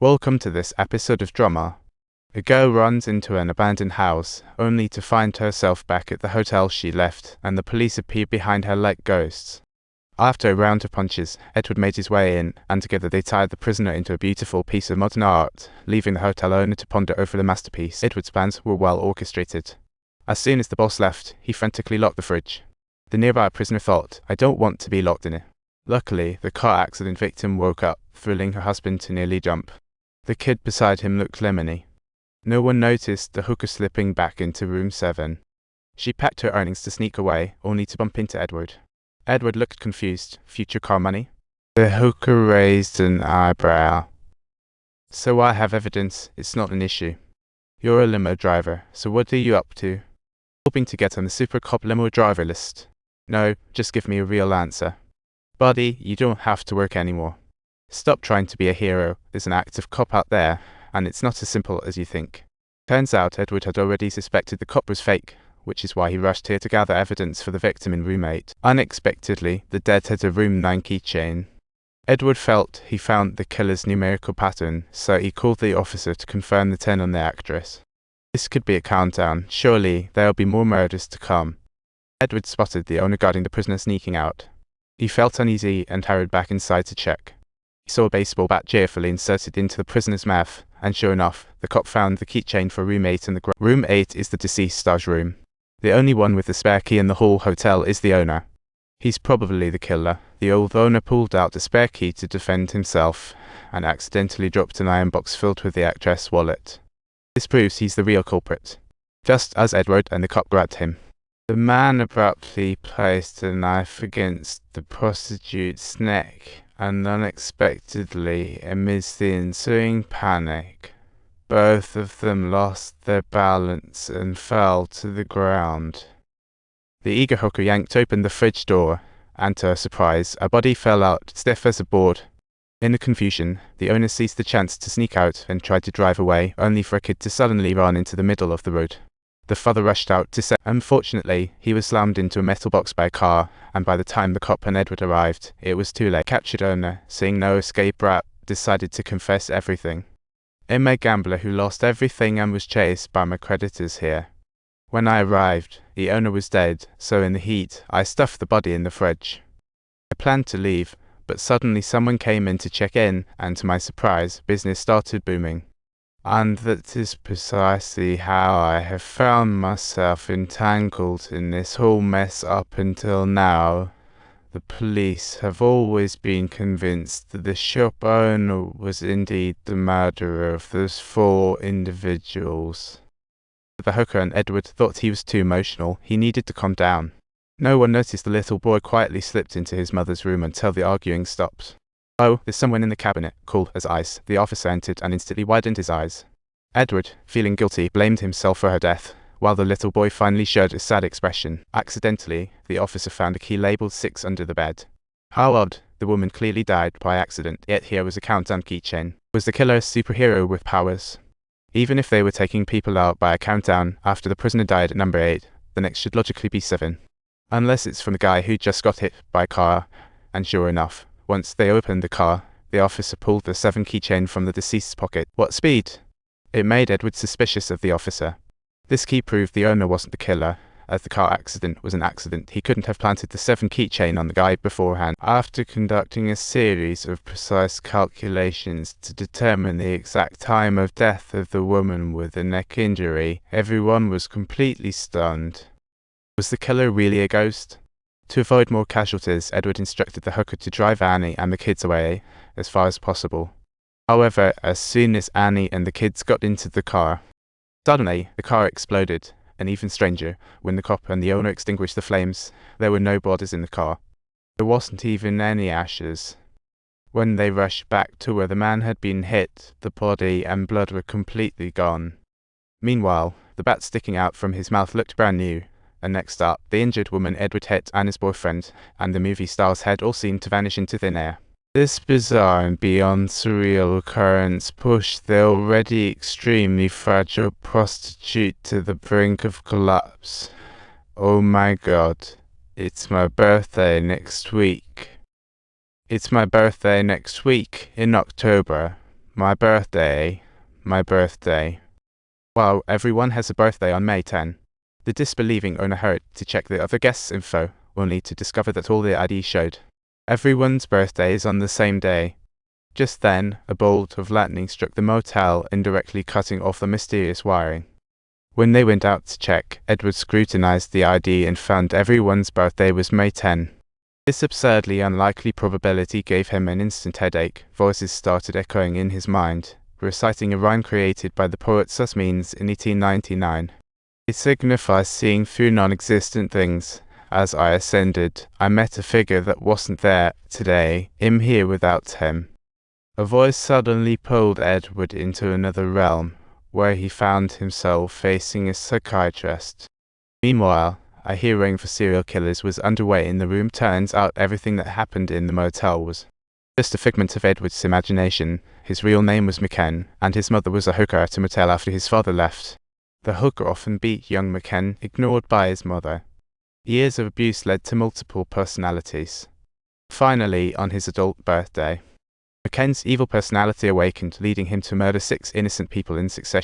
Welcome to this episode of Drama. A girl runs into an abandoned house, only to find herself back at the hotel she left, and the police appear behind her like ghosts. After a round of punches, Edward made his way in, and together they tied the prisoner into a beautiful piece of modern art, leaving the hotel owner to ponder over the masterpiece. Edward's plans were well orchestrated. As soon as the boss left, he frantically locked the fridge. The nearby prisoner thought, "I don't want to be locked in it." Luckily, the car accident victim woke up, thrilling her husband to nearly jump. The kid beside him looked lemony. No one noticed the hooker slipping back into room 7. She packed her earnings to sneak away, only to bump into Edward. Edward looked confused. Future car money? The hooker raised an eyebrow. "So I have evidence. It's not an issue. You're a limo driver, so what are you up to?" "Hoping to get on the super cop limo driver list." "No, just give me a real answer." "Buddy, you don't have to work anymore. Stop trying to be a hero. There's an active cop out there, and it's not as simple as you think." Turns out Edward had already suspected the cop was fake, which is why he rushed here to gather evidence for the victim in room 8. Unexpectedly, the dead had a room 9 keychain. Edward felt he found the killer's numerical pattern, so he called the officer to confirm the 10 on the actress. This could be a countdown. Surely there'll be more murders to come. Edward spotted the owner guarding the prisoner sneaking out. He felt uneasy and hurried back inside to check. He saw a baseball bat cheerfully inserted into the prisoner's mouth, and sure enough, the cop found the keychain for room 8 in the ground. Room 8 is the deceased star's room. The only one with the spare key in the whole hotel is the owner. He's probably the killer. The old owner pulled out the spare key to defend himself, and accidentally dropped an iron box filled with the actress' wallet. This proves he's the real culprit. Just as Edward and the cop grabbed him, the man abruptly placed a knife against the prostitute's neck, and unexpectedly, amidst the ensuing panic, both of them lost their balance and fell to the ground. The eager hooker yanked open the fridge door, and to her surprise, a body fell out, stiff as a board. In the confusion, the owner seized the chance to sneak out and tried to drive away, only for a kid to suddenly run into the middle of the road. The father rushed out to save. Unfortunately, he was slammed into a metal box by a car, and by the time the cop and Edward arrived, it was too late. Captured owner, seeing no escape route, decided to confess everything. "I'm a gambler who lost everything and was chased by my creditors here. When I arrived, the owner was dead, so in the heat, I stuffed the body in the fridge. I planned to leave, but suddenly someone came in to check in, and to my surprise, business started booming. And that is precisely how I have found myself entangled in this whole mess up until now. The police have always been convinced that the shop owner was indeed the murderer of those 4 individuals." The hooker and Edward thought he was too emotional. He needed to calm down. No one noticed the little boy quietly slipped into his mother's room until the arguing stopped. "Oh, there's someone in the cabinet," cool as ice. The officer entered and instantly widened his eyes. Edward, feeling guilty, blamed himself for her death, while the little boy finally showed a sad expression. Accidentally, the officer found a key labeled 6 under the bed. How odd, the woman clearly died by accident, yet here was a countdown keychain. Was the killer a superhero with powers? Even if they were taking people out by a countdown after the prisoner died at number 8, the next should logically be 7. Unless it's from the guy who just got hit by a car, and sure enough, once they opened the car, the officer pulled the 7 keychain from the deceased's pocket. What speed! It made Edward suspicious of the officer. This key proved the owner wasn't the killer, as the car accident was an accident. He couldn't have planted the 7 keychain on the guy beforehand. After conducting a series of precise calculations to determine the exact time of death of the woman with the neck injury, everyone was completely stunned. Was the killer really a ghost? To avoid more casualties, Edward instructed the hooker to drive Annie and the kids away as far as possible. However, as soon as Annie and the kids got into the car, suddenly the car exploded, and even stranger, when the cop and the owner extinguished the flames, there were no bodies in the car. There wasn't even any ashes. When they rushed back to where the man had been hit, the body and blood were completely gone. Meanwhile, the bat sticking out from his mouth looked brand new. And next up, the injured woman Edward hit and his boyfriend, and the movie star's head all seemed to vanish into thin air. This bizarre and beyond surreal occurrence pushed the already extremely fragile prostitute to the brink of collapse. "Oh my God, it's my birthday next week." "It's my birthday next week, in October. My birthday, my birthday. Wow, everyone has a birthday on May 10. The disbelieving owner hurried to check the other guests' info, only to discover that all the ID showed everyone's birthday is on the same day. Just then, a bolt of lightning struck the motel, indirectly cutting off the mysterious wiring. When they went out to check, Edward scrutinized the ID and found everyone's birthday was May 10. This absurdly unlikely probability gave him an instant headache. Voices started echoing in his mind, reciting a rhyme created by the poet Susmeans in 1899. It signifies seeing through non-existent things. As I ascended, I met a figure that wasn't there today. I'm here without him. A voice suddenly pulled Edward into another realm, where he found himself facing a psychiatrist. Meanwhile, a hearing for serial killers was underway in the room. Turns out everything that happened in the motel was just a figment of Edward's imagination. His real name was McKen, and his mother was a hooker at a motel after his father left. The hooker often beat young McKen, ignored by his mother. Years of abuse led to multiple personalities. Finally, on his adult birthday, McKen's evil personality awakened, leading him to murder 6 innocent people in succession.